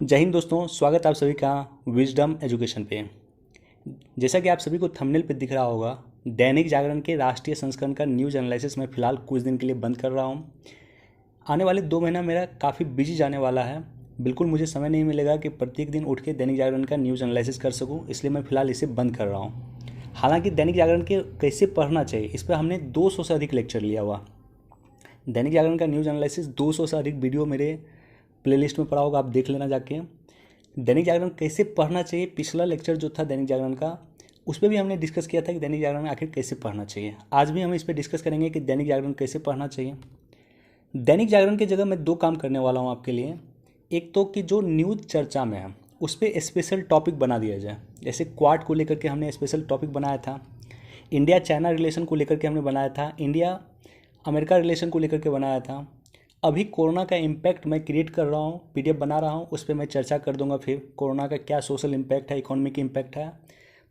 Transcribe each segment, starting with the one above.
जय हिंद दोस्तों, स्वागत आप सभी का विजडम एजुकेशन पे। जैसा कि आप सभी को थंबनेल पे दिख रहा होगा, दैनिक जागरण के राष्ट्रीय संस्करण का न्यूज़ एनालिसिस मैं फ़िलहाल कुछ दिन के लिए बंद कर रहा हूँ। आने वाले 2 महीना मेरा काफ़ी बिजी जाने वाला है। बिल्कुल मुझे समय नहीं मिलेगा कि प्रत्येक दिन उठ के दैनिक जागरण का न्यूज़ एनालिसिस कर सकूँ, इसलिए मैं फ़िलहाल इसे बंद कर रहा हूँ। हालांकि दैनिक जागरण के कैसे पढ़ना चाहिए इस पर हमने 200 से अधिक लेक्चर लिया हुआ। दैनिक जागरण का न्यूज़ एनालिसिस 200 से अधिक वीडियो मेरे प्लेलिस्ट में पड़ा होगा, आप देख लेना जाके। दैनिक जागरण कैसे पढ़ना चाहिए, पिछला लेक्चर जो था दैनिक जागरण का, उस पर भी हमने डिस्कस किया था कि दैनिक जागरण आखिर कैसे पढ़ना चाहिए। आज भी हम इस पर डिस्कस करेंगे कि दैनिक जागरण कैसे पढ़ना चाहिए। दैनिक जागरण की जगह मैं 2 काम करने वाला हूँ आपके लिए। एक तो कि जो न्यूज़ चर्चा में है उस पर स्पेशल टॉपिक बना दिया जाए। जैसे क्वाड को लेकर के हमने स्पेशल टॉपिक बनाया था, इंडिया चाइना रिलेशन को लेकर के हमने बनाया था, इंडिया अमेरिका रिलेशन को लेकर के बनाया था। अभी कोरोना का इम्पैक्ट मैं क्रिएट कर रहा हूँ, पीडीएफ बना रहा हूँ, उस पर मैं चर्चा कर दूंगा। फिर कोरोना का क्या सोशल इम्पैक्ट है, इकोनॉमिक इम्पैक्ट है।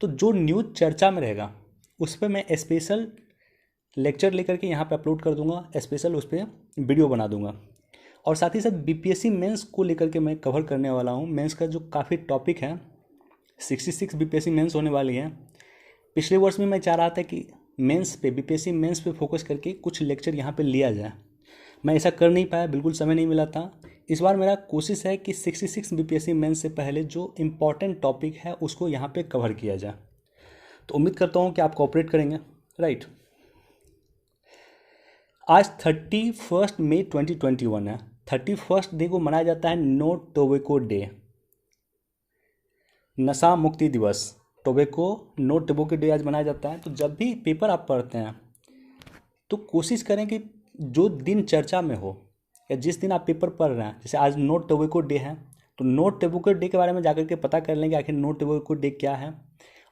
तो जो न्यूज़ चर्चा में रहेगा उस पर मैं स्पेशल लेक्चर लेकर के यहाँ पे अपलोड कर दूंगा, स्पेशल उस पर वीडियो बना दूंगा। और साथ ही साथ बीपीएससी मेंस को लेकर के मैं कवर करने वाला हूँ। मेंस का जो काफ़ी टॉपिक है, 66 बीपीएससी मेंस होने वाली है। पिछले वर्ष में मैं चाह रहा था कि मेंस पे, बीपीएससी मेंस पे फोकस करके कुछ लेक्चर यहाँ पे लिया जाए। मैं ऐसा कर नहीं पाया, बिल्कुल समय नहीं मिला था। इस बार मेरा कोशिश है कि 66 बीपीएससी मेंस से पहले जो इम्पॉर्टेंट टॉपिक है उसको यहाँ पे कवर किया जाए। तो उम्मीद करता हूँ कि आप कोऑपरेट करेंगे। राइट, आज 31 मई 2021 है। 31 डे को मनाया जाता है नो टोबैको डे, नशा मुक्ति दिवस। टोबैको नो टोबैको डे आज मनाया जाता है। तो जब भी पेपर आप पढ़ते हैं तो कोशिश करें कि जो दिन चर्चा में हो या जिस दिन आप पेपर पढ़ रहे हैं, जैसे आज नो टोबैको डे है तो नो टोबैको डे के बारे में जाकर के पता कर लेंगे आखिर नो टोबैको डे क्या है।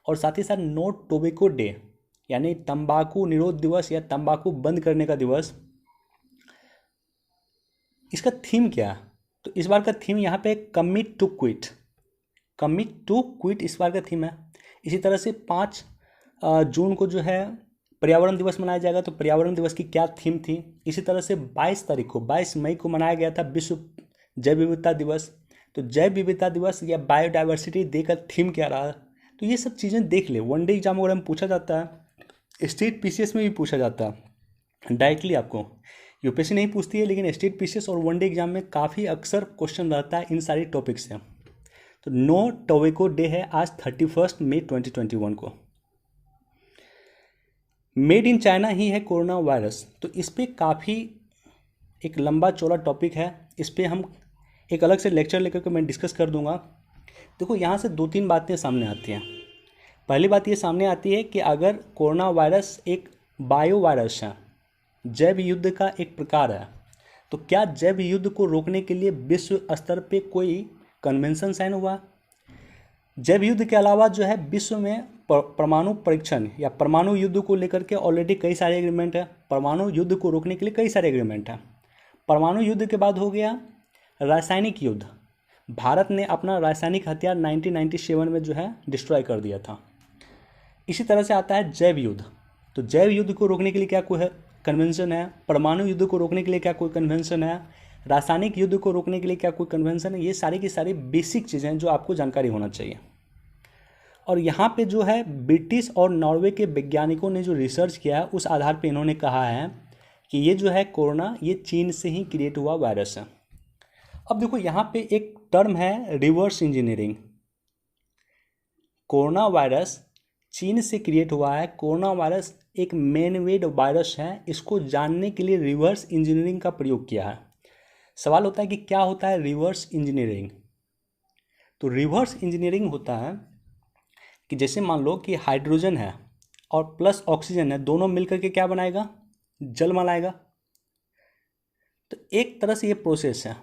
और साथ ही साथ नो टोबैको डे यानी तंबाकू निरोध दिवस या तंबाकू बंद करने का दिवस, इसका थीम क्या है? तो इस बार का थीम यहाँ पे commit to quit, commit to quit इस बार का थीम है। इसी तरह से 5 जून को जो है पर्यावरण दिवस मनाया जाएगा, तो पर्यावरण दिवस की क्या थीम थी। इसी तरह से 22 मई को मनाया गया था विश्व जैव विविधता दिवस। तो जैव विविधता दिवस या बायोडाइवर्सिटी डे का थीम क्या रहा। तो ये सब चीज़ें देख ले। वन डे एग्जाम वगैरह में पूछा जाता है, स्टेट पीसीएस में भी पूछा जाता है डायरेक्टली। आपको यूपीएससी नहीं पूछती है, लेकिन स्टेट पीसीएस और वन डे एग्जाम में काफ़ी अक्सर क्वेश्चन रहता है इन सारी टॉपिक से। तो नो टोबैको डे है आज 31 मई 2021 को। मेड इन चाइना ही है कोरोना वायरस। तो इस पर काफ़ी एक लंबा चौड़ा टॉपिक है, इस पर हम एक अलग से लेक्चर लेकर के मैं डिस्कस कर दूंगा। देखो, यहाँ से 2-3 बातें सामने आती हैं। पहली बात ये सामने आती है कि अगर कोरोना वायरस एक बायो वायरस है, जैव युद्ध का एक प्रकार है, तो क्या जैव युद्ध को रोकने के लिए विश्व स्तर पे कोई कन्वेंशन साइन हुआ? जैव युद्ध के अलावा जो है विश्व में परमाणु परीक्षण या परमाणु युद्ध को लेकर के ऑलरेडी कई सारे एग्रीमेंट है। परमाणु युद्ध को रोकने के लिए कई सारे एग्रीमेंट है। परमाणु युद्ध के बाद हो गया रासायनिक युद्ध। भारत ने अपना रासायनिक हथियार 1997 में जो है डिस्ट्रॉय कर दिया था। इसी तरह से आता है जैव युद्ध। तो जैव युद्ध को रोकने के लिए क्या कोई है कन्वेंशन है? परमाणु युद्ध को रोकने के लिए क्या कोई कन्वेंशन है? रासायनिक युद्ध को रोकने के लिए क्या कोई कन्वेंशन है? ये सारी की सारी बेसिक चीज़ें हैं जो आपको जानकारी होना चाहिए। और यहाँ पे जो है ब्रिटिश और नॉर्वे के वैज्ञानिकों ने जो रिसर्च किया है उस आधार पे इन्होंने कहा है कि ये जो है कोरोना, ये चीन से ही क्रिएट हुआ वायरस है। अब देखो, यहाँ पे एक टर्म है रिवर्स इंजीनियरिंग। कोरोना वायरस चीन से क्रिएट हुआ है। कोरोना वायरस एक मैन मेड वायरस है। इसको जानने के लिए रिवर्स इंजीनियरिंग का प्रयोग किया है। सवाल होता है कि क्या होता है रिवर्स इंजीनियरिंग? तो रिवर्स इंजीनियरिंग होता है कि जैसे मान लो कि हाइड्रोजन है और प्लस ऑक्सीजन है, दोनों मिलकर के क्या बनाएगा? जल बनाएगा। तो एक तरह से ये प्रोसेस है।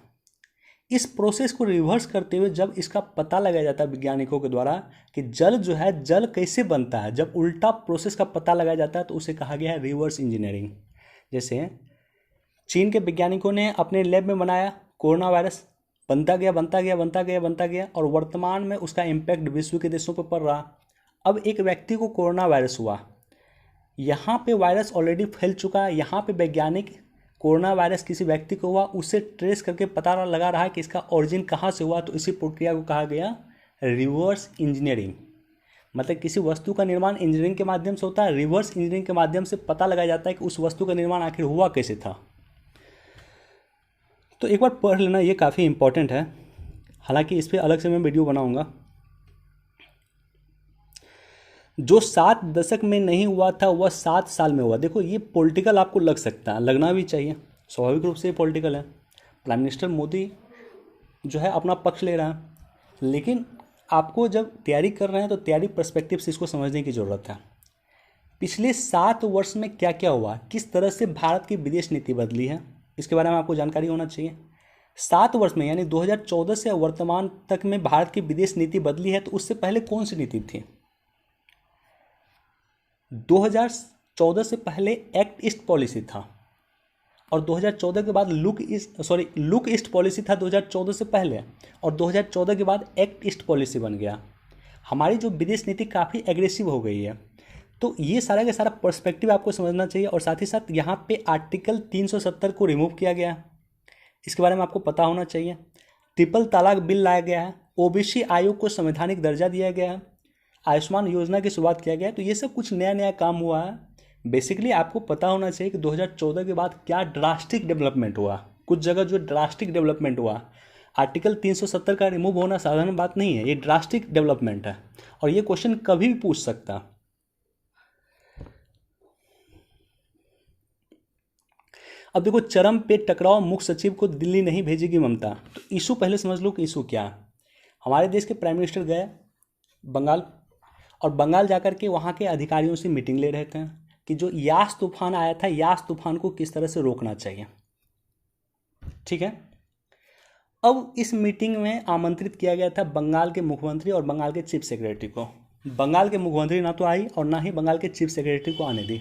इस प्रोसेस को रिवर्स करते हुए जब इसका पता लगाया जाता है वैज्ञानिकों के द्वारा कि जल जो है, जल कैसे बनता है, जब उल्टा प्रोसेस का पता लगाया जाता है तो उसे कहा गया है रिवर्स इंजीनियरिंग। जैसे चीन के वैज्ञानिकों ने अपने लैब में बनाया कोरोना वायरस, बनता गया बनता गया बनता गया बनता गया, और वर्तमान में उसका इम्पैक्ट विश्व के देशों पर पड़ रहा। अब एक व्यक्ति को कोरोना वायरस हुआ, यहाँ पे वायरस ऑलरेडी फैल चुका है, यहाँ पे वैज्ञानिक कोरोना वायरस किसी व्यक्ति को हुआ, उससे ट्रेस करके पता लगा रहा है कि इसका ओरिजिन कहाँ से हुआ, तो इसी प्रक्रिया को कहा गया रिवर्स इंजीनियरिंग। मतलब किसी वस्तु का निर्माण इंजीनियरिंग के माध्यम से होता है, रिवर्स इंजीनियरिंग के माध्यम से पता लगाया जाता है कि उस वस्तु का निर्माण आखिर हुआ कैसे था। तो एक बार पढ़ लेना, ये काफ़ी इंपॉर्टेंट है, हालांकि इस पर अलग से मैं वीडियो बनाऊंगा। जो 7 दशक में नहीं हुआ था वह 7 साल में हुआ। देखो ये पॉलिटिकल आपको लग सकता है, लगना भी चाहिए, स्वाभाविक रूप से ये पॉलिटिकल है। प्राइम मिनिस्टर मोदी जो है अपना पक्ष ले रहा है, लेकिन आपको जब तैयारी कर रहे हैं तो तैयारी पर्सपेक्टिव से इसको समझने की ज़रूरत है। पिछले 7 वर्ष में क्या क्या हुआ, किस तरह से भारत की विदेश नीति बदली है, इसके बारे में आपको जानकारी होना चाहिए। 7 वर्ष में यानी 2014 से वर्तमान तक में भारत की विदेश नीति बदली है, तो उससे पहले कौन सी नीति थी? 2014 से पहले एक्ट ईस्ट पॉलिसी था, और 2014 के बाद लुक ईस्ट पॉलिसी था 2014 से पहले, और 2014 के बाद एक्ट ईस्ट पॉलिसी बन गया। हमारी जो विदेश नीति काफ़ी एग्रेसिव हो गई है। तो ये सारा का सारा पर्सपेक्टिव आपको समझना चाहिए। और साथ ही साथ यहाँ पे आर्टिकल 370 को रिमूव किया गया है, इसके बारे में आपको पता होना चाहिए। ट्रिपल तलाक बिल लाया गया है, ओबीसी आयोग को संवैधानिक दर्जा दिया गया है, आयुष्मान योजना की शुरुआत किया गया है। तो ये सब कुछ नया नया काम हुआ है। बेसिकली आपको पता होना चाहिए कि 2014 के बाद क्या ड्रास्टिक डेवलपमेंट हुआ। कुछ जगह जो ड्रास्टिक डेवलपमेंट हुआ, आर्टिकल 370 का रिमूव होना साधारण बात नहीं है, ये ड्रास्टिक डेवलपमेंट है, और ये क्वेश्चन कभी भी पूछ सकता। अब देखो, चरम पे टकराव, मुख्य सचिव को दिल्ली नहीं भेजेगी ममता। तो इशू पहले समझ लो कि इशू क्या है। हमारे देश के प्राइम मिनिस्टर गए बंगाल, और बंगाल जाकर के वहाँ के अधिकारियों से मीटिंग ले रहे थे कि जो यास तूफान आया था, यास तूफान को किस तरह से रोकना चाहिए। ठीक है, अब इस मीटिंग में आमंत्रित किया गया था बंगाल के मुख्यमंत्री और बंगाल के चीफ सेक्रेटरी को। बंगाल के मुख्यमंत्री ना तो आई और ना ही बंगाल के चीफ सेक्रेटरी को आने दी।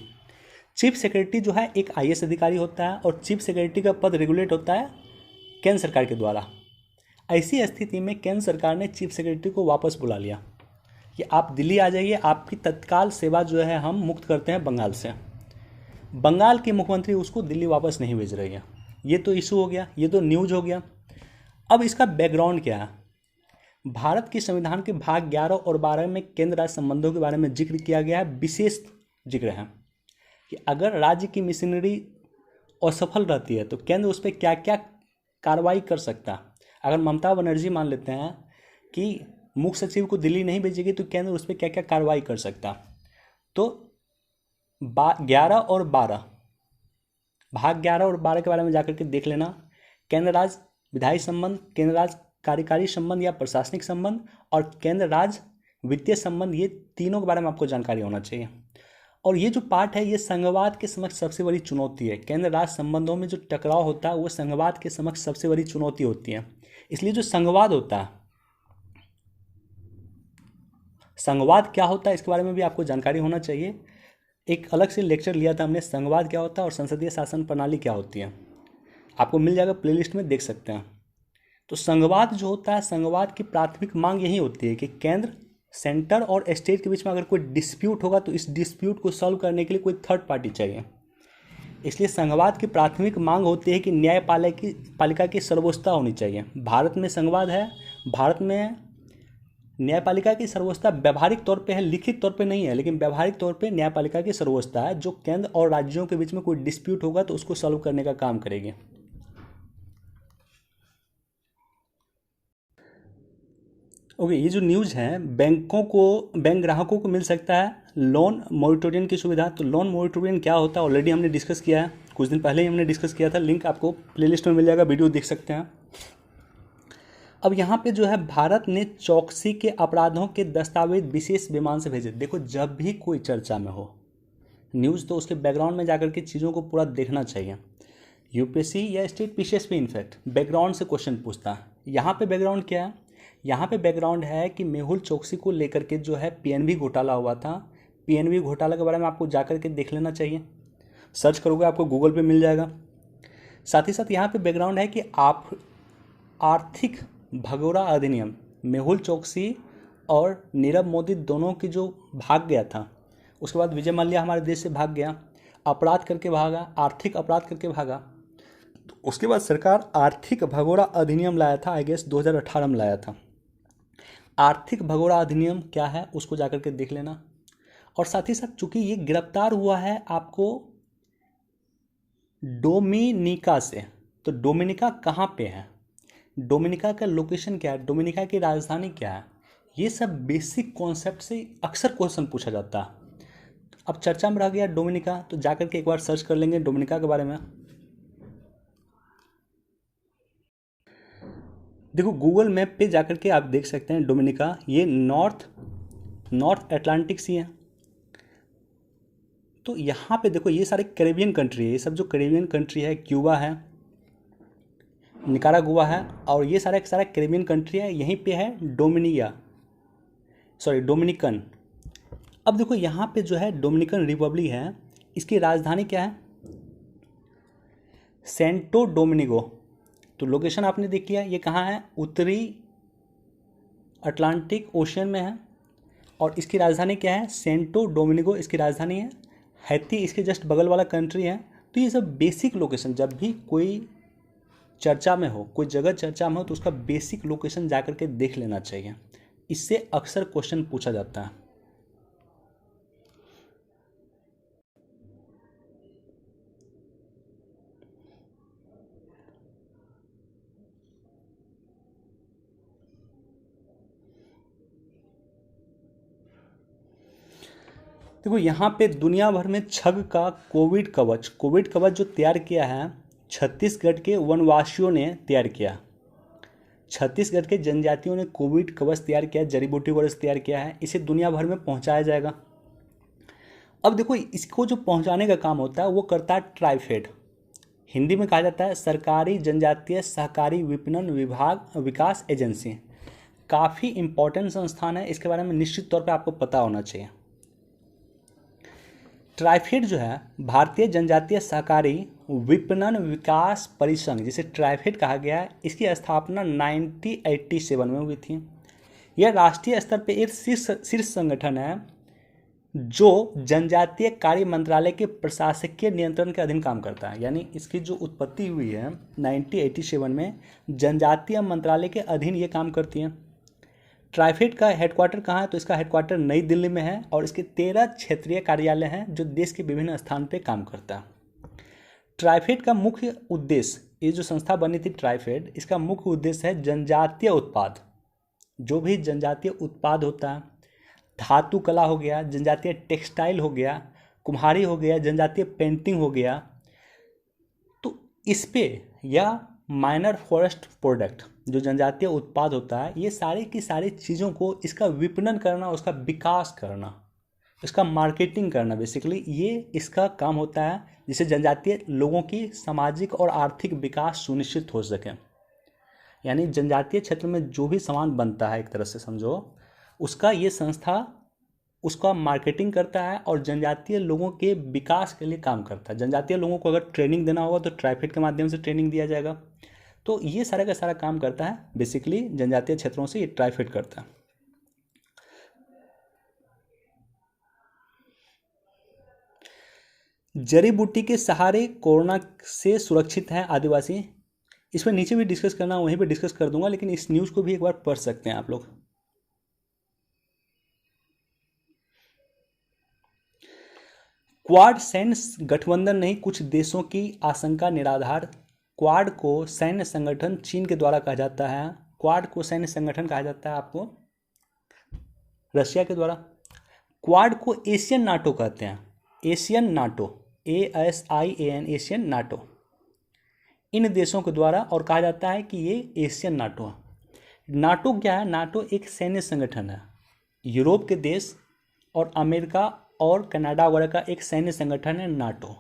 चीफ सेक्रेटरी जो है एक आईएएस अधिकारी होता है, और चीफ सेक्रेटरी का पद रेगुलेट होता है केंद्र सरकार के द्वारा। ऐसी स्थिति में केंद्र सरकार ने चीफ सेक्रेटरी को वापस बुला लिया कि आप दिल्ली आ जाइए, आपकी तत्काल सेवा जो है हम मुक्त करते हैं बंगाल से। बंगाल के मुख्यमंत्री उसको दिल्ली वापस नहीं भेज रही है। ये तो इशू हो गया, ये तो न्यूज हो गया। अब इसका बैकग्राउंड क्या है? भारत के संविधान के भाग 11 और 12 में केंद्र राज्य संबंधों के बारे में जिक्र किया गया है। विशेष जिक्र है कि अगर राज्य की मिशनरी असफल रहती है तो केंद्र उस पर क्या क्या कार्रवाई कर सकता है। अगर ममता बनर्जी मान लेते हैं कि मुख्य सचिव को दिल्ली नहीं भेजेगी तो केंद्र उस पर क्या क्या कार्रवाई कर सकता। तो 11 और 12, भाग 11 और 12 के बारे में जाकर के देख लेना। केंद्र राज्य विधायी संबंध, केंद्र राज्य कार्यकारी संबंध या प्रशासनिक संबंध, और केंद्र राज्य वित्तीय संबंध, ये तीनों के बारे में आपको जानकारी होना चाहिए। और ये जो पार्ट है, ये संघवाद के समक्ष सबसे बड़ी चुनौती है। केंद्र राज्य संबंधों में जो टकराव होता है वो संघवाद के समक्ष सबसे बड़ी चुनौती होती है। इसलिए जो संघवाद होता है, संघवाद क्या होता है इसके बारे में भी आपको जानकारी होना चाहिए। एक अलग से लेक्चर लिया था हमने, संघवाद क्या होता है और संसदीय शासन प्रणाली क्या होती है, आपको मिल जाएगा प्लेलिस्ट में, देख सकते हैं। तो संघवाद जो होता है, संघवाद की प्राथमिक मांग यही होती है कि केंद्र, सेंटर और स्टेट के बीच में अगर कोई डिस्प्यूट होगा तो इस डिस्प्यूट को सॉल्व करने के लिए कोई थर्ड पार्टी चाहिए। इसलिए संघवाद की प्राथमिक मांग होती है कि न्यायपालिका की सर्वोच्चता होनी चाहिए। भारत में संघवाद है, भारत में न्यायपालिका की सर्वोच्चता व्यावहारिक तौर पे है, लिखित तौर पे नहीं है, लेकिन व्यावहारिक तौर पे न्यायपालिका की सर्वोच्चता है, जो केंद्र और राज्यों के बीच में कोई डिस्प्यूट होगा तो उसको सॉल्व करने का काम करेगी। ओके, ये जो न्यूज़ है, बैंक ग्राहकों को मिल सकता है लोन मोरेटोरियम की सुविधा। तो लोन मोरेटोरियम क्या होता है ऑलरेडी हमने डिस्कस किया है, कुछ दिन पहले ही हमने डिस्कस किया था। लिंक आपको प्लेलिस्ट में मिल जाएगा, वीडियो देख सकते हैं। अब यहाँ पे जो है, भारत ने चौकसी के अपराधों के दस्तावेज विशेष विमान से भेजे। देखो, जब भी कोई चर्चा में हो न्यूज़ तो उसके बैकग्राउंड में जाकर के चीज़ों को पूरा देखना चाहिए। यूपीएससी या स्टेट पीसीएस पे इनफैक्ट बैकग्राउंड से क्वेश्चन पूछता है। यहाँ पे बैकग्राउंड क्या है? यहाँ पे बैकग्राउंड है कि मेहुल चोकसी को लेकर के जो है पीएनबी घोटाला हुआ था। पीएनबी घोटाला के बारे में आपको जाकर के देख लेना चाहिए, सर्च करोगे आपको गूगल पे मिल जाएगा। साथ ही साथ यहाँ पे बैकग्राउंड है कि आप आर्थिक भगोड़ा अधिनियम, मेहुल चोकसी और नीरव मोदी दोनों की जो भाग गया था, उसके बाद विजय माल्या हमारे देश से भाग गया, अपराध करके भागा, आर्थिक अपराध करके भागा। उसके बाद सरकार आर्थिक भगोड़ा अधिनियम लाया था, आई गेस 2018 में लाया था। आर्थिक भगोड़ा अधिनियम क्या है उसको जाकर के देख लेना। और साथ ही साथ चूंकि ये गिरफ्तार हुआ है आपको डोमिनिका से, तो डोमिनिका कहाँ पे है, डोमिनिका का लोकेशन क्या है, डोमिनिका की राजधानी क्या है, ये सब बेसिक कॉन्सेप्ट से अक्सर क्वेश्चन पूछा जाता है। अब चर्चा में रह गया डोमिनिका, तो जाकर के एक बार सर्च कर लेंगे डोमिनिका के बारे में। देखो गूगल मैप पे जाकर के आप देख सकते हैं डोमिनिका, ये नॉर्थ अटलांटिक सी है। तो यहाँ पे देखो ये सारे कैरेबियन कंट्री है, ये सब जो कैरेबियन कंट्री है, क्यूबा है, निकारागुआ है, और ये सारा सारा कैरेबियन कंट्री है, यहीं पे है डोमिनिकन। अब देखो यहाँ पे जो है डोमिनिकन रिपब्लिक है, इसकी राजधानी क्या है, सेंटो डोमिनिगो। तो लोकेशन आपने देख लिया, ये कहाँ है, उत्तरी अटलांटिक ओशियन में है, और इसकी राजधानी क्या है, सेंटो डोमिनिगो इसकी राजधानी है। हैती इसके जस्ट बगल वाला कंट्री है। तो ये सब बेसिक लोकेशन, जब भी कोई चर्चा में हो, कोई जगह चर्चा में हो, तो उसका बेसिक लोकेशन जाकर के देख लेना चाहिए, इससे अक्सर क्वेश्चन पूछा जाता है। देखो यहाँ पे दुनिया भर में छग का कोविड कवच जो तैयार किया है, छत्तीसगढ़ के वनवासियों ने तैयार किया। छत्तीसगढ़ के जनजातियों ने कोविड कवच तैयार किया, जड़ी बूटी कवच तैयार किया है, इसे दुनिया भर में पहुंचाया जाएगा। अब देखो इसको जो पहुंचाने का काम होता है वो करता है ट्राइफेड, हिंदी में कहा जाता है सरकारी जनजातीय सहकारी विपणन विभाग विकास एजेंसी। काफ़ी इंपॉर्टेंट संस्थान है, इसके बारे में निश्चित तौर पे आपको पता होना चाहिए। ट्राइफेड जो है भारतीय जनजातीय सहकारी विपणन विकास परिसंघ, जिसे ट्राइफेड कहा गया है, इसकी स्थापना 1987 में हुई थी। यह राष्ट्रीय स्तर पर एक शीर्ष संगठन है जो जनजातीय कार्य मंत्रालय के प्रशासकीय नियंत्रण के अधीन काम करता है। यानी इसकी जो उत्पत्ति हुई है 1987 में, जनजातीय मंत्रालय के अधीन ये काम करती है। ट्राइफेड का हेडक्वार्टर कहाँ है, तो इसका हेडक्वार्टर नई दिल्ली में है, और इसके 13 क्षेत्रीय कार्यालय हैं जो देश के विभिन्न स्थान पर काम करता है। ट्राइफेड का मुख्य उद्देश्य, ये जो संस्था बनी थी ट्राइफेड, इसका मुख्य उद्देश्य है जनजातीय उत्पाद, जो भी जनजातीय उत्पाद होता है, धातु कला हो गया, जनजातीय टेक्सटाइल हो गया, कुम्हारी हो गया, जनजातीय पेंटिंग हो गया, तो इस पे या माइनर फॉरेस्ट प्रोडक्ट जो जनजातीय उत्पाद होता है, ये सारी की सारी चीज़ों को इसका विपणन करना, उसका विकास करना, इसका मार्केटिंग करना, बेसिकली ये इसका काम होता है, जिससे जनजातीय लोगों की सामाजिक और आर्थिक विकास सुनिश्चित हो सके। यानी जनजातीय क्षेत्र में जो भी सामान बनता है, एक तरह से समझो, उसका ये संस्था उसका मार्केटिंग करता है और जनजातीय लोगों के विकास के लिए काम करता है। जनजातीय लोगों को अगर ट्रेनिंग देना होगा तो ट्राइफेड के माध्यम से ट्रेनिंग दिया जाएगा। तो ये सारा का सारा काम करता है, बेसिकली जनजातीय क्षेत्रों से ये ट्राइफेड करता है। जड़ी बूटी के सहारे कोरोना से सुरक्षित हैं आदिवासी, इस पर नीचे भी डिस्कस करना, वहीं पे डिस्कस कर दूंगा, लेकिन इस न्यूज़ को भी एक बार पढ़ सकते हैं आप लोग। क्वाड सैन्य गठबंधन नहीं, कुछ देशों की आशंका निराधार। क्वाड को सैन्य संगठन चीन के द्वारा कहा जाता है। क्वाड को सैन्य संगठन कहा जाता है आपको रशिया के द्वारा। क्वाड को एशियन नाटो कहते हैं, Asian NATO, ASIAN, Asian NATO, इन देशों के द्वारा, और कहा जाता है कि ये एशियन नाटो है। नाटो क्या है, नाटो एक सैन्य संगठन है, यूरोप के देश और अमेरिका और कनाडा वगैरह का एक सैन्य संगठन है नाटो।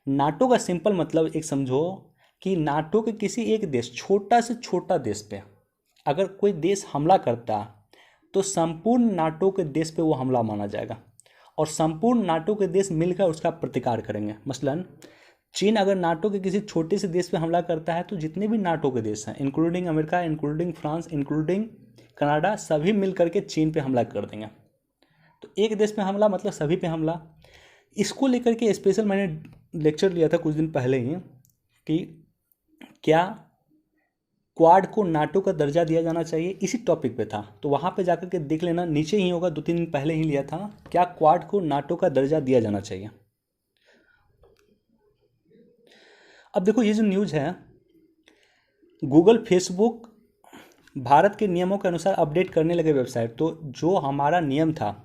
नाटो का सिंपल मतलब एक समझो कि नाटो के किसी एक देश, छोटा से छोटा देश पे अगर कोई देश हमला करता तो संपूर्ण नाटो के देश पे वो हमला माना जाएगा, और संपूर्ण नाटो के देश मिलकर उसका प्रतिकार करेंगे। मसलन चीन अगर नाटो के किसी छोटे से देश पे हमला करता है तो जितने भी नाटो के देश हैं, including America, including France, including Canada, सभी मिल करके चीन पे हमला कर देंगे। तो एक देश पे हमला मतलब सभी पे हमला। इसको लेकर के स्पेशल मैंने लेक्चर लिया था कुछ दिन पहले ही कि क्या क्वाड को नाटो का दर्जा दिया जाना चाहिए, इसी टॉपिक पे था। तो वहाँ पे जाकर के देख लेना, नीचे ही होगा, 2-3 दिन पहले ही लिया था। क्या क्वाड को नाटो का दर्जा दिया जाना चाहिए। अब देखो ये जो न्यूज़ है, गूगल फेसबुक भारत के नियमों के अनुसार अपडेट करने लगे वेबसाइट। तो जो हमारा नियम था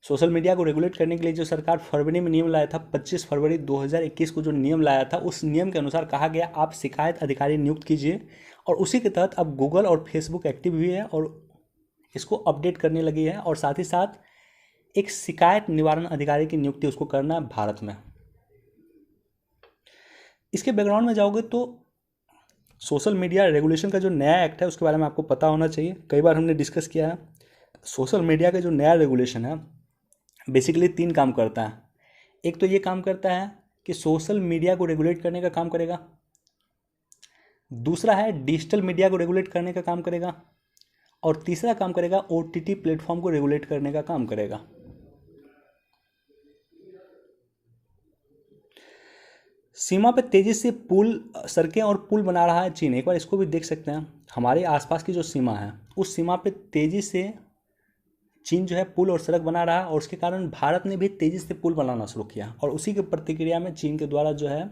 सोशल मीडिया को रेगुलेट करने के लिए, जो सरकार फरवरी में नियम लाया था, 25 फरवरी 2021 को जो नियम लाया था, उस नियम के अनुसार कहा गया आप शिकायत अधिकारी नियुक्त कीजिए। और उसी के तहत अब गूगल और फेसबुक एक्टिव हुई है और इसको अपडेट करने लगी है। और साथ ही साथ एक शिकायत निवारण अधिकारी की नियुक्ति उसको करना है भारत में। इसके बैकग्राउंड में जाओगे तो सोशल मीडिया रेगुलेशन का जो नया एक्ट है उसके बारे में आपको पता होना चाहिए, कई बार हमने डिस्कस किया है। सोशल मीडिया का जो नया रेगुलेशन है बेसिकली 3 काम करता है। एक तो ये काम करता है कि सोशल मीडिया को रेगुलेट करने का काम करेगा, दूसरा है डिजिटल मीडिया को रेगुलेट करने का काम करेगा, और तीसरा काम करेगा OTT प्लेटफॉर्म को रेगुलेट करने का काम करेगा। सीमा पे तेजी से पुल, सड़कें और पुल बना रहा है चीन। एक बार इसको भी देख सकते हैं। हमारे आसपास की जो सीमा है उस सीमा पे तेजी से चीन जो है पुल और सड़क बना रहा है, और उसके कारण भारत ने भी तेजी से पुल बनाना शुरू किया। और उसी के प्रतिक्रिया में चीन के द्वारा जो है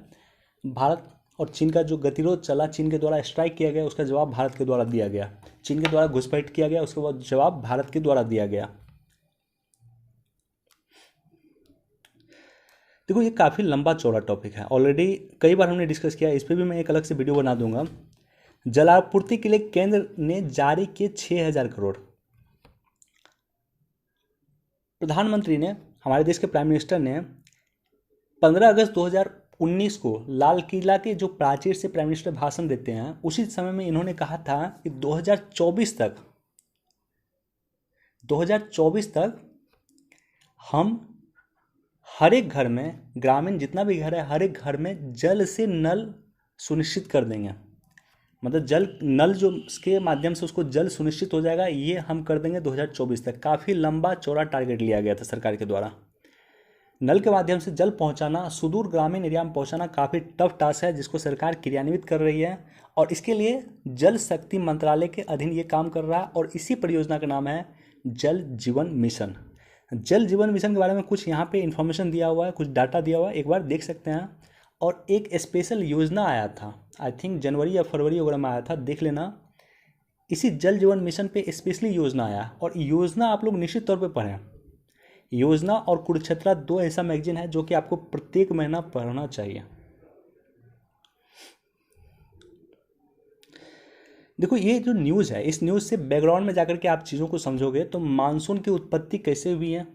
भारत और चीन का जो गतिरोध चला, चीन के द्वारा स्ट्राइक किया गया, उसका जवाब भारत के द्वारा दिया गया। चीन के द्वारा घुसपैठ किया गया, उसके बाद जवाब भारत के द्वारा दिया गया। देखो ये काफ़ी लंबा चौड़ा टॉपिक है, ऑलरेडी कई बार हमने डिस्कस किया, इस पर भी मैं एक अलग से वीडियो बना दूंगा। जलापूर्ति के लिए केंद्र ने जारी किए 6,000 करोड़। प्रधानमंत्री ने, हमारे देश के प्राइम मिनिस्टर ने 15 अगस्त 2019 को लाल किला के जो प्राचीर से प्राइम मिनिस्टर भाषण देते हैं, उसी समय में इन्होंने कहा था कि 2024 तक हम हर एक घर में, ग्रामीण जितना भी घर है, हर एक घर में जल से नल सुनिश्चित कर देंगे। मतलब जल नल जो उसके माध्यम से उसको जल सुनिश्चित हो जाएगा, ये हम कर देंगे 2024 तक। काफ़ी लंबा चौड़ा टारगेट लिया गया था सरकार के द्वारा। नल के माध्यम से जल पहुंचाना, सुदूर ग्रामीण एरिया में पहुंचाना काफ़ी टफ टास्क है, जिसको सरकार क्रियान्वित कर रही है। और इसके लिए जल शक्ति मंत्रालय के अधीन ये काम कर रहा है, और इसी परियोजना का नाम है जल जीवन मिशन। जल जीवन मिशन के बारे में कुछ यहाँ पे इन्फॉर्मेशन दिया हुआ है, कुछ डाटा दिया हुआ है, एक बार देख सकते हैं। और एक स्पेशल योजना आया था, आई थिंक जनवरी या फरवरी वगैरह में आया था, देख लेना। इसी जल जीवन मिशन पे स्पेशली योजना आया, और योजना आप लोग निश्चित तौर पे पढ़ें। योजना और कुरुक्षेत्रा 2 ऐसा मैगजीन है जो कि आपको प्रत्येक महीना पढ़ना चाहिए। देखो ये जो न्यूज़ है, इस न्यूज़ से बैकग्राउंड में जाकर के आप चीज़ों को समझोगे तो मानसून की उत्पत्ति कैसे हुई है,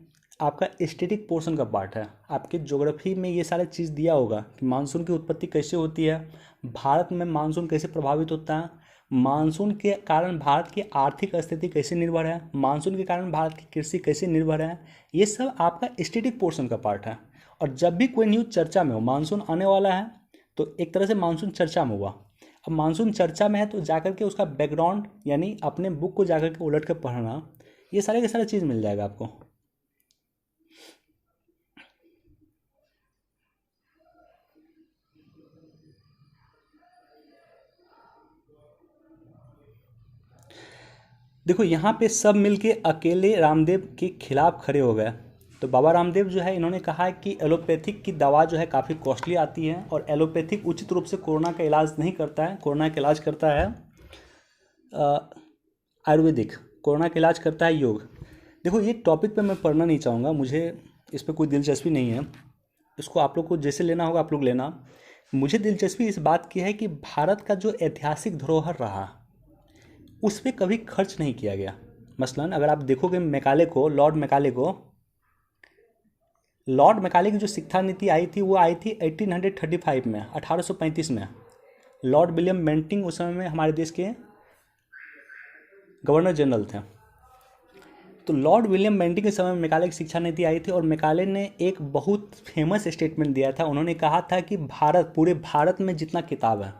आपका स्टैटिक पोर्शन का पार्ट है। आपके ज्योग्राफी में ये सारा चीज़ दिया होगा कि मानसून की उत्पत्ति कैसे होती है, भारत में मानसून कैसे प्रभावित होता है, मानसून के कारण भारत की आर्थिक स्थिति कैसे निर्भर है, मानसून के कारण भारत की कृषि कैसे निर्भर है। ये सब आपका स्टैटिक पोर्शन का पार्ट है। और जब भी कोई न्यूज़ चर्चा में हो, मानसून आने वाला है तो एक तरह से मानसून चर्चा में हुआ। अब मानसून चर्चा में है तो जाकर के उसका बैकग्राउंड, यानी अपने बुक को जाकर के उलट कर पढ़ना, ये सारे के सारा चीज़ मिल जाएगा आपको। देखो यहाँ पे सब मिलके अकेले रामदेव के खिलाफ खड़े हो गए। तो बाबा रामदेव जो है, इन्होंने कहा है कि एलोपैथिक की दवा जो है काफ़ी कॉस्टली आती है, और एलोपैथिक उचित रूप से कोरोना का इलाज नहीं करता है। कोरोना का इलाज करता है आयुर्वेदिक, कोरोना का इलाज करता है योग। देखो ये टॉपिक पे मैं पढ़ना नहीं चाहूँगा, मुझे इस पर कोई दिलचस्पी नहीं है। इसको आप लोग को जैसे लेना होगा आप लोग लेना। मुझे दिलचस्पी इस बात की है कि भारत का जो ऐतिहासिक धरोहर रहा उस पर कभी खर्च नहीं किया गया। मसलन अगर आप देखोगे मैकाले को, लॉर्ड मैकाले की जो शिक्षा नीति आई थी वो आई थी 1835 में, 1835 में। लॉर्ड विलियम बेंटिंग उस समय में हमारे देश के गवर्नर जनरल थे। तो लॉर्ड विलियम बेंटिंग के समय में मैकाले की शिक्षा नीति आई थी, और मैकाले ने एक बहुत फेमस स्टेटमेंट दिया था। उन्होंने कहा था कि पूरे भारत में जितना किताब है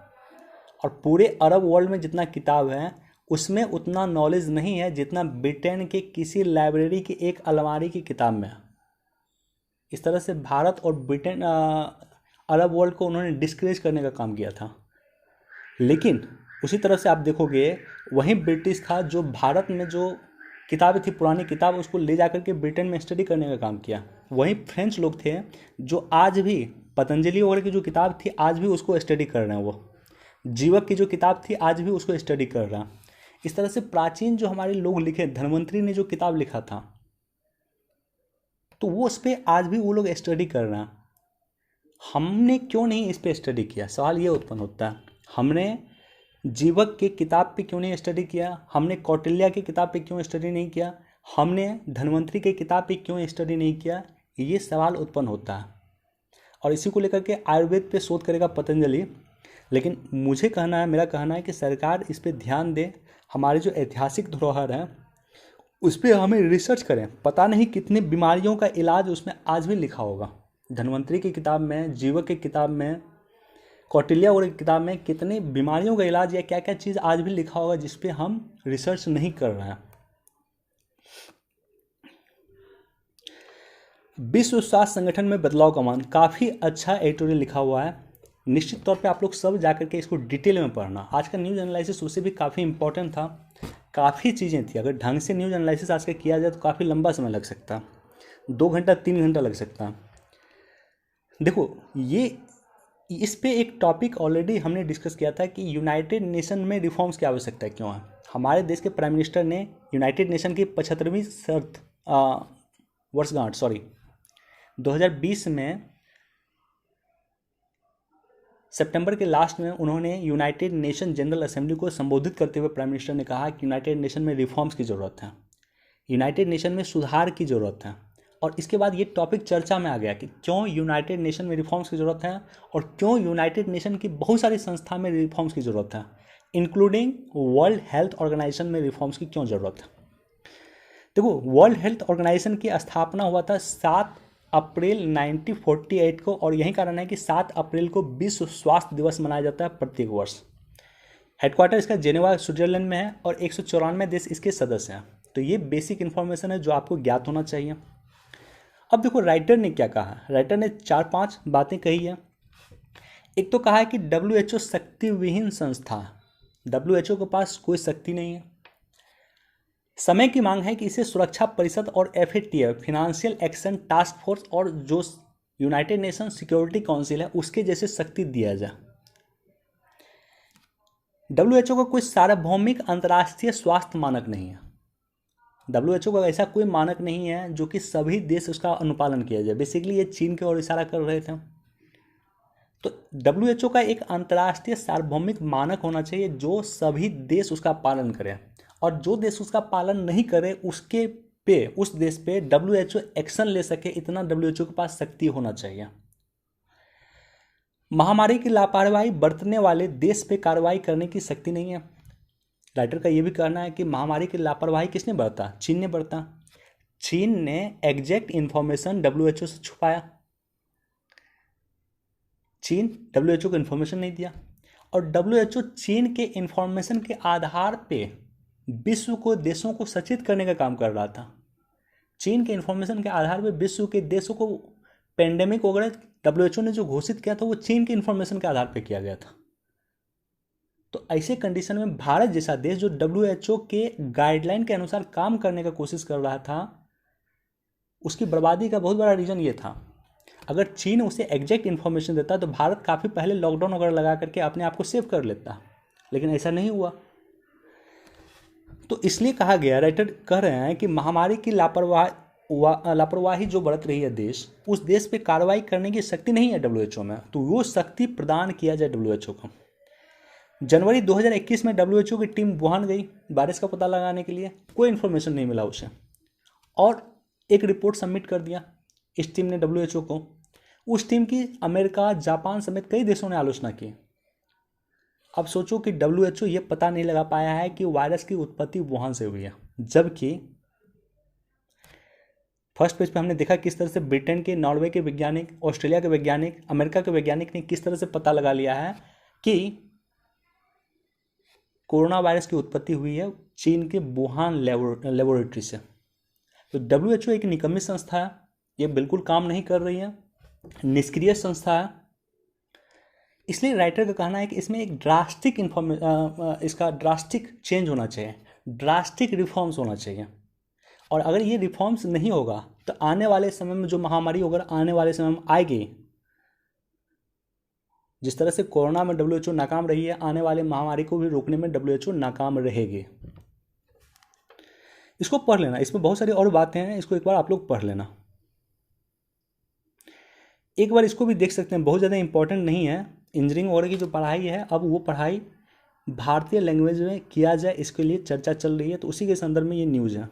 और पूरे अरब वर्ल्ड में जितना किताब है, उसमें उतना नॉलेज नहीं है जितना ब्रिटेन के किसी लाइब्रेरी की एक अलमारी की किताब में है। इस तरह से भारत और ब्रिटेन, अरब वर्ल्ड को उन्होंने डिस्करेज करने का काम किया था। लेकिन उसी तरह से आप देखोगे वहीं ब्रिटिश था जो भारत में जो किताबें थी, पुरानी किताब, उसको ले जाकर के ब्रिटेन में स्टडी करने का काम किया। वहीं फ्रेंच लोग थे जो आज भी पतंजलि वगैरह की जो किताब थी आज भी उसको स्टडी कर रहे हैं। वो जीवक की जो किताब थी आज भी उसको स्टडी कर रहा है। इस तरह से प्राचीन जो हमारे लोग लिखे, धन्वंतरी ने जो किताब लिखा था तो वो उस पर आज भी वो लोग स्टडी कर रहे हैं। हमने क्यों नहीं इस पर स्टडी किया, सवाल ये उत्पन्न होता है। हमने जीवक की किताब पे क्यों नहीं स्टडी किया, हमने कौटिल्य की किताब पे क्यों स्टडी नहीं किया, हमने धन्वंतरी की किताब पे क्यों स्टडी नहीं किया, ये सवाल उत्पन्न होता है। और इसी को लेकर के आयुर्वेद पे शोध करेगा पतंजलि। लेकिन मुझे कहना है, मेरा कहना है कि सरकार इस पे ध्यान दे। हमारी जो ऐतिहासिक धरोहर है उस पर हमें रिसर्च करें। पता नहीं कितनी बीमारियों का इलाज उसमें आज भी लिखा होगा। धन्वंतरी की किताब में, जीवक की किताब में, कौटिल्य और किताब में कितनी बीमारियों का इलाज या क्या क्या चीज़ आज भी लिखा होगा जिस पे हम रिसर्च नहीं कर रहे हैं। विश्व स्वास्थ्य संगठन में बदलाव का मान, काफ़ी अच्छा एडिटोरियल लिखा हुआ है। निश्चित तौर पे आप लोग सब जाकर के इसको डिटेल में पढ़ना। आज का न्यूज़ एनालिसिस उससे भी काफ़ी इंपॉर्टेंट था, काफ़ी चीज़ें थी। अगर ढंग से न्यूज़ एनालिसिस आज का किया जाए तो काफ़ी लंबा समय लग सकता, 2 घंटा 3 घंटा लग सकता। देखो ये इस पे एक टॉपिक ऑलरेडी हमने डिस्कस किया था कि यूनाइटेड नेशन में रिफॉर्म्स की आवश्यकता क्यों है। हमारे देश के प्राइम मिनिस्टर ने यूनाइटेड नेशन की 75वीं वर्षगांठ 2020 में सितंबर के लास्ट में उन्होंने यूनाइटेड नेशन जनरल असेंबली को संबोधित करते हुए प्राइम मिनिस्टर ने कहा कि यूनाइटेड नेशन में रिफॉर्म्स की ज़रूरत है, यूनाइटेड नेशन में सुधार की ज़रूरत है। और इसके बाद ये टॉपिक चर्चा में आ गया कि क्यों यूनाइटेड नेशन में रिफॉर्म्स की ज़रूरत है और क्यों यूनाइटेड नेशन की बहुत सारी संस्था में रिफॉर्म्स की ज़रूरत है, इंक्लूडिंग वर्ल्ड हेल्थ ऑर्गेनाइजेशन में रिफॉर्म्स की क्यों ज़रूरत है। देखो वर्ल्ड हेल्थ ऑर्गेनाइजेशन की स्थापना हुआ था 7 अप्रैल 1948 को, और यही कारण है कि 7 अप्रैल को विश्व स्वास्थ्य दिवस मनाया जाता है प्रत्येक वर्ष। हेडक्वार्टर इसका जेनेवा स्विट्जरलैंड में है और 194 देश इसके सदस्य हैं। तो ये बेसिक इन्फॉर्मेशन है जो आपको ज्ञात होना चाहिए। अब देखो राइटर ने क्या कहा। राइटर ने 4-5 बातें कही है। एक तो कहा है कि WHO शक्ति विहीन संस्था है, WHO के पास कोई शक्ति नहीं है। समय की मांग है कि इसे सुरक्षा परिषद और FATF financial action task force और जो यूनाइटेड नेशन सिक्योरिटी काउंसिल है उसके जैसे शक्ति दिया जाए। WHO का कोई सार्वभौमिक अंतर्राष्ट्रीय स्वास्थ्य मानक नहीं है। WHO का ऐसा कोई मानक नहीं है जो कि सभी देश उसका अनुपालन किया जाए। बेसिकली ये चीन की ओर इशारा कर रहे थे। तो WHO का एक अंतर्राष्ट्रीय सार्वभौमिक मानक होना चाहिए जो सभी देश उसका पालन करें, और जो देश उसका पालन नहीं करे उसके पे, उस देश पे WHO एक्शन ले सके, इतना WHO के पास शक्ति होना चाहिए। महामारी की लापरवाही बरतने वाले देश पे कार्रवाई करने की शक्ति नहीं है। राइटर का ये भी कहना है कि महामारी की लापरवाही किसने बरता, चीन ने बरता। चीन ने एग्जैक्ट इंफॉर्मेशन WHO से छुपाया, चीन WHO को इन्फॉर्मेशन नहीं दिया, और WHO चीन के इन्फॉर्मेशन के आधार पे विश्व को, देशों को सचेत करने का काम कर रहा था। चीन के इन्फॉर्मेशन के आधार पे विश्व के देशों को पेंडेमिक वगैरह WHO ने जो घोषित किया था वो चीन के इन्फॉर्मेशन के आधार पे किया गया था। तो ऐसे कंडीशन में भारत जैसा देश जो WHO के गाइडलाइन के अनुसार काम करने का कोशिश कर रहा था, उसकी बर्बादी का बहुत बड़ा रीज़न ये था। अगर चीन उसे एग्जैक्ट इन्फॉर्मेशन देता तो भारत काफ़ी पहले लॉकडाउन वगैरह लगा करके अपने आप को सेव कर लेता, लेकिन ऐसा नहीं हुआ। तो इसलिए कहा गया, राइटर कह रहे हैं कि महामारी की लापरवाही जो बरत रही है देश, उस देश पे कार्रवाई करने की शक्ति नहीं है WHO में, तो वो शक्ति प्रदान किया जाए WHO को। जनवरी 2021 में WHO की टीम वुहान गई वायरस का पता लगाने के लिए, कोई इन्फॉर्मेशन नहीं मिला उसे, और एक रिपोर्ट सबमिट कर दिया इस टीम ने WHO को। उस टीम की अमेरिका, जापान समेत कई देशों ने आलोचना की। अब सोचो कि WHO ये पता नहीं लगा पाया है कि वायरस की उत्पत्ति वुहान से हुई है, जबकि फर्स्ट पेज पे हमने देखा किस तरह से ब्रिटेन के, नॉर्वे के वैज्ञानिक, ऑस्ट्रेलिया के वैज्ञानिक, अमेरिका के वैज्ञानिक ने किस तरह से पता लगा लिया है कि कोरोना वायरस की उत्पत्ति हुई है चीन के वुहान लेबोरेटरी से। तो WHO एक निकम्मी संस्था है, ये बिल्कुल काम नहीं कर रही है, निष्क्रिय संस्था है। इसलिए राइटर का कहना है कि इसमें एक ड्रास्टिक इसका ड्रास्टिक चेंज होना चाहिए, ड्रास्टिक रिफॉर्म्स होना चाहिए। और अगर ये रिफॉर्म्स नहीं होगा तो आने वाले समय में जो महामारी अगर आने वाले समय में आएगी, जिस तरह से कोरोना में WHO नाकाम रही है, आने वाले महामारी को भी रोकने में WHO नाकाम रहेगी। इसको पढ़ लेना, इसमें बहुत सारी और बातें हैं, इसको एक बार आप लोग पढ़ लेना। एक बार इसको भी देख सकते हैं, बहुत ज़्यादा इंपॉर्टेंट नहीं है। इंजीनियरिंग वगैरह की जो पढ़ाई है, अब वो पढ़ाई भारतीय लैंग्वेज में किया जाए, इसके लिए चर्चा चल रही है, तो उसी के संदर्भ में ये न्यूज़ है।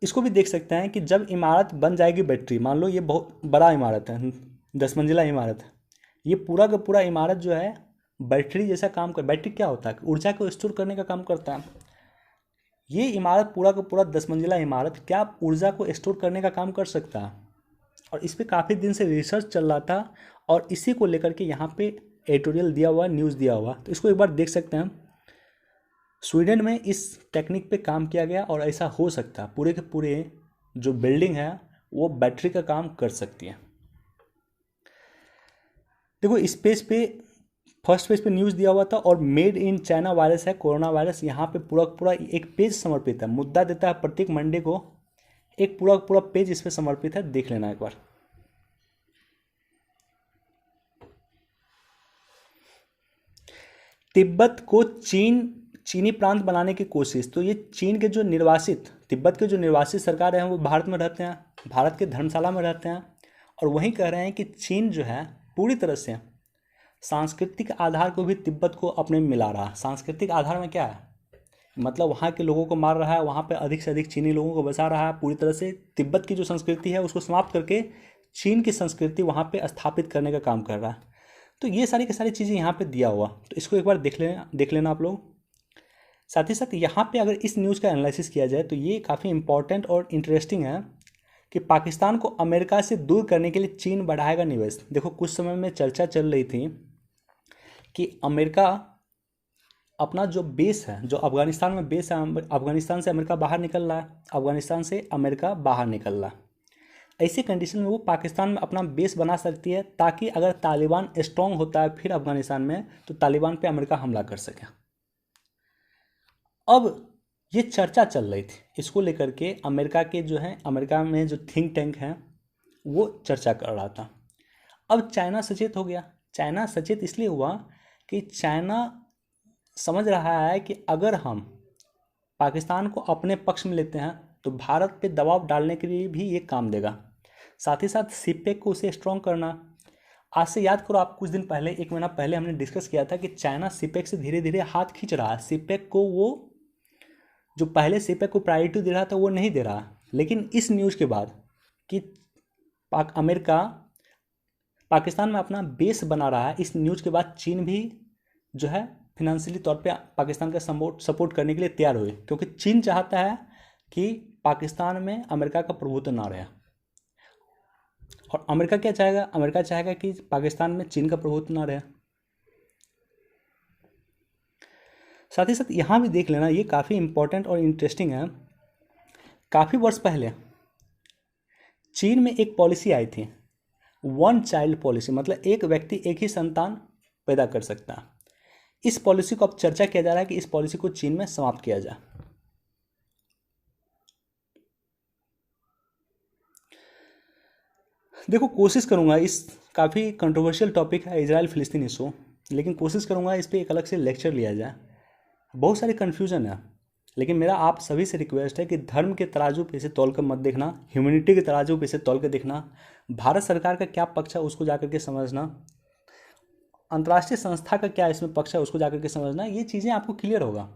इसको भी देख सकते हैं कि जब इमारत बन जाएगी बैटरी, मान लो ये बहुत बड़ा इमारत है, 10 मंजिला इमारत है, ये पूरा का पूरा इमारत जो है बैटरी जैसा काम कर, बैटरी क्या होता है, ऊर्जा को स्टोर करने का काम करता है। ये इमारत पूरा का पूरा 10 मंजिला इमारत क्या ऊर्जा को स्टोर करने का काम कर सकता है? और इस पर काफ़ी दिन से रिसर्च चल रहा था और इसी को लेकर के यहाँ पे एडिटोरियल दिया हुआ, न्यूज़ दिया हुआ, तो इसको एक बार देख सकते हैं। स्वीडन में इस टेक्निक पे काम किया गया और ऐसा हो सकता है, पूरे के पूरे जो बिल्डिंग है वो बैटरी का काम कर सकती है। देखो इस पेज पे, फर्स्ट पेज पे न्यूज़ दिया हुआ था और मेड इन चाइना वायरस है, कोरोना वायरस, यहाँ पे पूरा पूरा एक पेज समर्पित है, मुद्दा देता है प्रत्येक मंडे को, एक पूरा पूरा पेज इस पे समर्पित है, देख लेना एक बार। तिब्बत को चीनी प्रांत बनाने की कोशिश, तो ये चीन के जो निर्वासित, तिब्बत के जो निर्वासित सरकार हैं वो भारत में रहते हैं, भारत के धर्मशाला में रहते हैं, और वहीं कह रहे हैं कि चीन जो है पूरी तरह से सांस्कृतिक आधार को भी तिब्बत को अपने में मिला रहा है। सांस्कृतिक आधार में क्या है, मतलब वहाँ के लोगों को मार रहा है, वहाँ पे अधिक से अधिक चीनी लोगों को बसा रहा है, पूरी तरह से तिब्बत की जो संस्कृति है उसको समाप्त करके चीन की संस्कृति वहाँ पे स्थापित करने का काम कर रहा है। तो ये सारी की सारी चीज़ें यहाँ पे दिया हुआ, तो इसको एक बार देख लेना आप लोग। साथ ही साथ यहाँ पे अगर इस न्यूज़ का एनालिसिस किया जाए तो ये काफ़ी इंपॉर्टेंट और इंटरेस्टिंग है कि पाकिस्तान को अमेरिका से दूर करने के लिए चीन बढ़ाएगा निवेश। देखो कुछ समय में चर्चा चल रही थी कि अमेरिका अपना जो बेस है, जो अफगानिस्तान में बेस है, अफगानिस्तान से अमेरिका बाहर निकल रहा है, अफगानिस्तान से अमेरिका बाहर निकल रहा है। ऐसी कंडीशन में वो पाकिस्तान में अपना बेस बना सकती है ताकि अगर तालिबान स्ट्रांग होता है फिर अफगानिस्तान में, तो तालिबान पे अमेरिका हमला कर सके। अब ये चर्चा चल रही थी, इसको लेकर के अमेरिका के जो है, अमेरिका में जो थिंक टैंक हैं वो चर्चा कर रहा था। अब चाइना सचेत हो गया। चाइना सचेत इसलिए हुआ कि चाइना समझ रहा है कि अगर हम पाकिस्तान को अपने पक्ष में लेते हैं तो भारत पे दबाव डालने के लिए भी ये काम देगा। साथ ही साथ सीपेक को उसे स्ट्रॉन्ग करना। आज से याद करो, आप कुछ दिन पहले, 1 महीना पहले हमने डिस्कस किया था कि चाइना सीपेक से धीरे धीरे हाथ खींच रहा है। सीपेक को वो जो पहले सीपेक को प्रायोरिटी दे रहा था वो नहीं दे रहा, लेकिन इस न्यूज़ के बाद कि अमेरिका पाकिस्तान में अपना बेस बना रहा है, इस न्यूज़ के बाद चीन भी जो है फिनेंशियली तौर पे पाकिस्तान का सपोर्ट करने के लिए तैयार हुए, क्योंकि चीन चाहता है कि पाकिस्तान में अमेरिका का प्रभुत्व ना रहे। और अमेरिका क्या चाहेगा, अमेरिका चाहेगा कि पाकिस्तान में चीन का प्रभुत्व ना रहे। साथ ही साथ यहाँ भी देख लेना, ये काफ़ी इंपॉर्टेंट और इंटरेस्टिंग है। काफ़ी वर्ष पहले चीन में एक पॉलिसी आई थी, 1 चाइल्ड पॉलिसी, मतलब एक व्यक्ति एक ही संतान पैदा कर सकता है। इस पॉलिसी को अब चर्चा किया जा रहा है कि इस पॉलिसी को चीन में समाप्त किया जाए। देखो कोशिश करूंगा, इस काफ़ी कंट्रोवर्शियल टॉपिक है इजराइल फिलिस्तीन इशू, लेकिन कोशिश करूंगा इस पर एक अलग से लेक्चर लिया जाए। बहुत सारी कन्फ्यूजन है, लेकिन मेरा आप सभी से रिक्वेस्ट है कि धर्म के तराजू पे से तौल कर मत देखना, ह्यूमैनिटी के तराजू पे से तौल कर देखना, भारत सरकार का क्या पक्ष है उसको जाकर के समझना, अंतर्राष्ट्रीय संस्था का क्या इसमें पक्ष है उसको जाकर के समझना, ये चीज़ें आपको क्लियर होगा।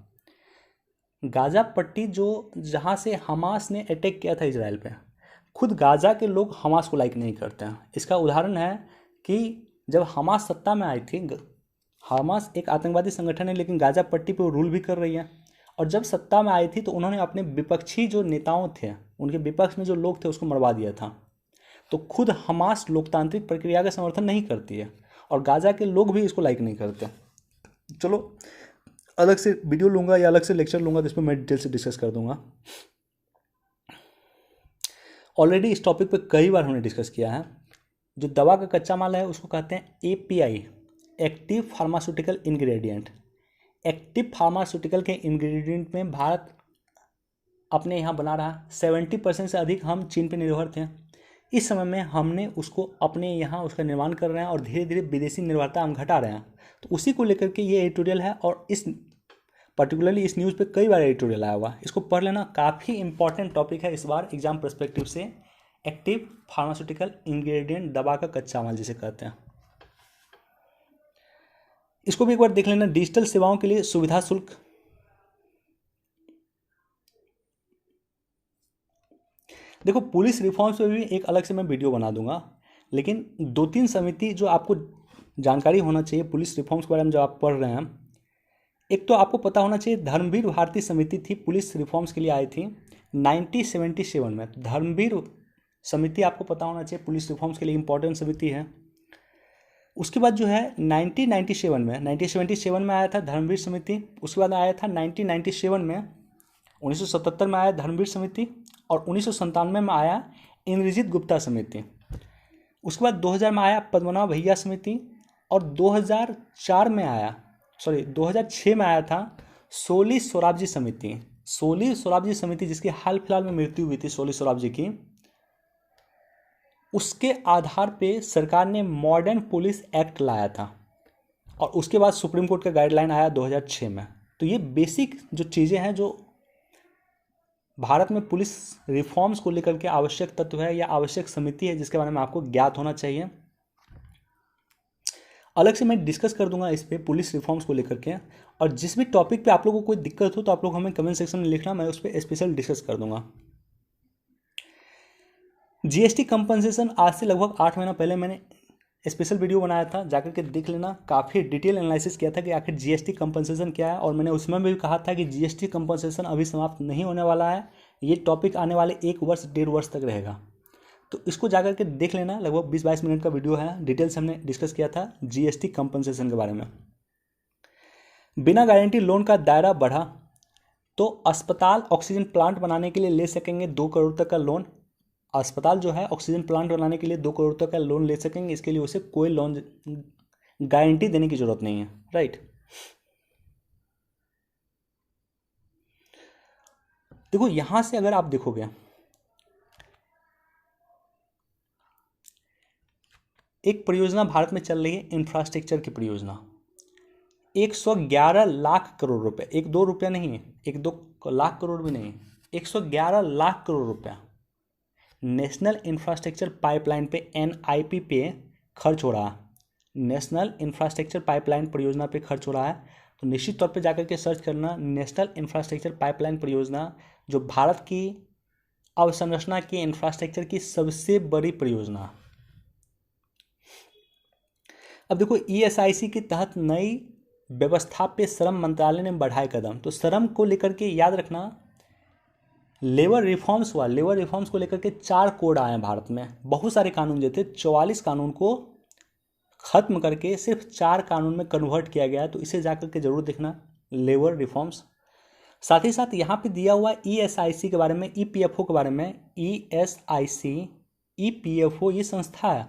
गाजा पट्टी जो जहाँ से हमास ने अटैक किया था इजराइल पे, खुद गाजा के लोग हमास को लाइक नहीं करते हैं। इसका उदाहरण है कि जब हमास सत्ता में आई थी, हमास एक आतंकवादी संगठन है लेकिन गाजा पट्टी पे वो रूल भी कर रही है, और जब सत्ता में आई थी तो उन्होंने अपने विपक्षी जो नेताओं थे, उनके विपक्ष में जो लोग थे उसको मरवा दिया था। तो खुद हमास लोकतांत्रिक प्रक्रिया का समर्थन नहीं करती है और गाजा के लोग भी इसको लाइक नहीं करते। चलो अलग से वीडियो लूँगा या अलग से लेक्चर लूँगा तो इस पर मैं डिटेल से डिस्कस कर दूँगा। ऑलरेडी इस टॉपिक पे कई बार हमने डिस्कस किया है। जो दवा का कच्चा माल है उसको कहते हैं API, active pharmaceutical ingredient. Active pharmaceutical के इंग्रेडिएंट में भारत अपने यहाँ बना रहा 70% से अधिक हम चीन पे निर्भर थे। इस समय में हमने उसको अपने यहाँ उसका निर्माण कर रहे हैं और धीरे धीरे विदेशी निर्भरता हम घटा रहे हैं। तो उसी को लेकर के ये एडिटोरियल है और इस पर्टिकुलरली इस न्यूज़ पे कई बार एडिटोरियल आया हुआ, इसको पढ़ लेना, काफ़ी इंपॉर्टेंट टॉपिक है इस बार एग्जाम पर्सपेक्टिव से। एक्टिव फार्मास्यूटिकल इंग्रेडिएंट, दवा का कच्चा माल जिसे कहते हैं, इसको भी एक बार देख लेना। डिजिटल सेवाओं के लिए सुविधा शुल्क, देखो पुलिस रिफॉर्म्स पे भी एक अलग से मैं वीडियो बना दूंगा, लेकिन 2-3 समिति जो आपको जानकारी होना चाहिए पुलिस रिफॉर्म्स के बारे में जो आप पढ़ रहे हैं। एक तो आपको पता होना चाहिए धर्मवीर भारती समिति थी, पुलिस रिफॉर्म्स के लिए आई थी 1977 में। धर्मवीर समिति आपको पता होना चाहिए पुलिस रिफॉर्म्स के लिए इंपॉर्टेंट समिति है। उसके बाद जो है 1977 में आया था धर्मवीर समिति। उसके बाद आया था 1997 में, 1977 में आया धर्मवीर समिति और 1997 में आया इंद्रजीत गुप्ता समिति। उसके बाद 2000 में आया पद्मनाभ भैया समिति और 2006 में आया था सोली सोराबजी समिति। सोली सोराबजी समिति जिसकी हाल फिलहाल में मृत्यु हुई थी सोली सोराबजी की, उसके आधार पे सरकार ने मॉडर्न पुलिस एक्ट लाया था और उसके बाद सुप्रीम कोर्ट का गाइडलाइन आया 2006 में। तो ये बेसिक जो चीज़ें हैं जो भारत में पुलिस रिफॉर्म्स को लेकर के आवश्यक तत्व है या आवश्यक समिति है जिसके बारे में आपको ज्ञात होना चाहिए। अलग से मैं डिस्कस कर दूंगा इस पे पुलिस रिफॉर्म्स को लेकर के, और जिस भी टॉपिक पे आप लोगों को कोई दिक्कत हो तो आप लोग हमें कमेंट सेक्शन में लिखना, मैं उस पर स्पेशल डिस्कस कर दूंगा। जीएसटी कंपनसेशन आज से लगभग 8 महीना पहले मैंने स्पेशल वीडियो बनाया था, जाकर के देख लेना। काफ़ी डिटेल एनालिसिस किया था कि आखिर जीएसटी कंपनसेशन क्या है, और मैंने उसमें भी कहा था कि जीएसटी कंपनसेशन अभी समाप्त नहीं होने वाला है, ये टॉपिक आने वाले 1 वर्ष 1.5 वर्ष तक रहेगा। तो इसको जाकर के देख लेना, लगभग 20-22 मिनट का वीडियो है, डिटेल से हमने डिस्कस किया था जीएसटी कंपनसेशन के बारे में। बिना गारंटी लोन का दायरा बढ़ा, तो अस्पताल ऑक्सीजन प्लांट बनाने के लिए ले सकेंगे 2 करोड़ तक का लोन। अस्पताल जो है ऑक्सीजन प्लांट बनाने के लिए 2 करोड़ तक का लोन ले सकेंगे, इसके लिए उसे कोई लोन गारंटी देने की जरूरत नहीं है, राइट। देखो यहां से अगर आप देखोगे, एक परियोजना भारत में चल रही है इंफ्रास्ट्रक्चर की परियोजना, 111 लाख करोड़ रुपए, 1-2 रुपया नहीं है, 1-2 लाख करोड़ भी नहीं, 111 लाख करोड़ रुपया नेशनल इंफ्रास्ट्रक्चर पाइपलाइन पे NIP पे खर्च हो रहा है। नेशनल इंफ्रास्ट्रक्चर पाइपलाइन परियोजना पे खर्च हो रहा है। तो निश्चित तौर पे जाकर के सर्च करना नेशनल इंफ्रास्ट्रक्चर पाइपलाइन परियोजना, जो भारत की अवसंरचना की इंफ्रास्ट्रक्चर की सबसे बड़ी परियोजना। अब देखो ESIC के तहत नई व्यवस्था पे श्रम मंत्रालय ने बढ़ाए कदम। तो श्रम को लेकर के याद रखना, लेबर रिफॉर्म्स हुआ, लेबर रिफॉर्म्स को लेकर के 4 कोड आए हैं भारत में। बहुत सारे कानून जो थे 44 कानून को खत्म करके सिर्फ 4 कानून में कन्वर्ट किया गया है, तो इसे जाकर के जरूर देखना लेबर रिफॉर्म्स। साथ ही साथ यहाँ पे दिया हुआ ESIC के बारे में, EPFO के बारे में। ESIC EPFO ये संस्था है,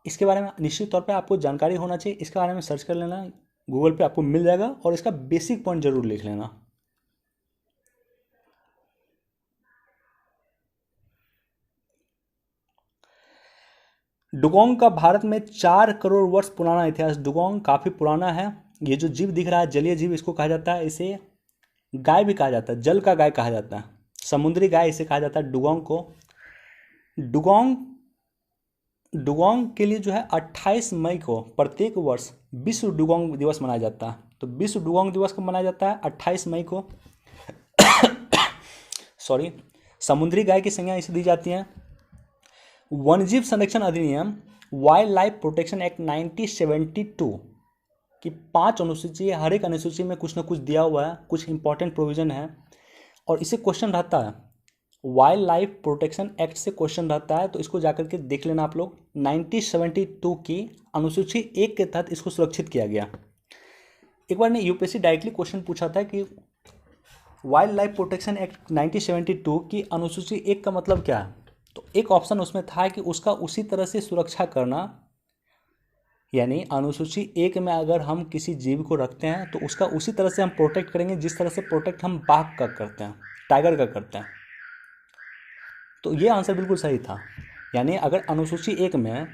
इसके बारे में निश्चित तौर पे आपको जानकारी होना चाहिए। इसके बारे में सर्च कर लेना, गूगल पे आपको मिल जाएगा, और इसका बेसिक पॉइंट जरूर लिख लेना। डुगोंग का भारत में 4 करोड़ वर्ष पुराना इतिहास। डुगोंग काफ़ी पुराना है। ये जो जीव दिख रहा है जलीय जीव, इसको कहा जाता है, इसे गाय भी कहा जाता है, जल का गाय कहा जाता है, समुद्री गाय इसे कहा जाता है डुगोंग को। डुगोंग के लिए जो है 28 मई को प्रत्येक वर्ष विश्व डुगोंग दिवस मनाया जाता है। तो विश्व डुगोंग दिवस कब मनाया जाता है? 28 मई को। सॉरी, समुद्री गाय की संज्ञा इसे दी जाती है। वन्यजीव संरक्षण अधिनियम वाइल्ड लाइफ प्रोटेक्शन एक्ट 1972 की 5 अनुसूची है। हर एक अनुसूची में कुछ ना कुछ दिया हुआ है, कुछ इंपॉर्टेंट प्रोविजन है, और इसे क्वेश्चन रहता है। वाइल्ड लाइफ प्रोटेक्शन एक्ट से क्वेश्चन रहता है, तो इसको जाकर के देख लेना आप लोग। 1972 की अनुसूची 1 के तहत इसको सुरक्षित किया गया। एक बार ने यूपीएससी डायरेक्टली क्वेश्चन पूछा था कि वाइल्ड लाइफ प्रोटेक्शन एक्ट 1972 की अनुसूची 1 का मतलब क्या है? तो तो एक ऑप्शन उसमें था कि उसका उसी तरह से सुरक्षा करना, यानी अनुसूची 1 में अगर हम किसी जीव को रखते हैं तो उसका उसी तरह से हम प्रोटेक्ट करेंगे जिस तरह से प्रोटेक्ट हम बाघ का करते हैं, टाइगर का करते हैं। तो ये आंसर बिल्कुल सही था। यानी अगर अनुसूची 1 में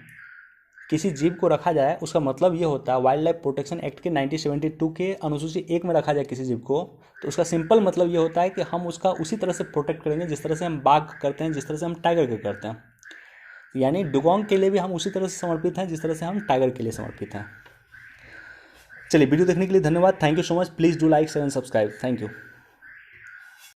किसी जीव को रखा जाए, उसका मतलब ये होता है वाइल्ड लाइफ प्रोटेक्शन एक्ट के 1972 के अनुसूची 1 में रखा जाए किसी जीव को, तो उसका सिंपल मतलब ये होता है कि हम उसका उसी तरह से प्रोटेक्ट करेंगे जिस तरह से हम बाघ करते हैं, जिस तरह से हम टाइगर का करते हैं। यानी डुगोंग के लिए भी हम उसी तरह से समर्पित हैं जिस तरह से हम टाइगर के लिए समर्पित हैं। चलिए, वीडियो देखने के लिए धन्यवाद। Thank you so much. Please do like share and subscribe. Thank you.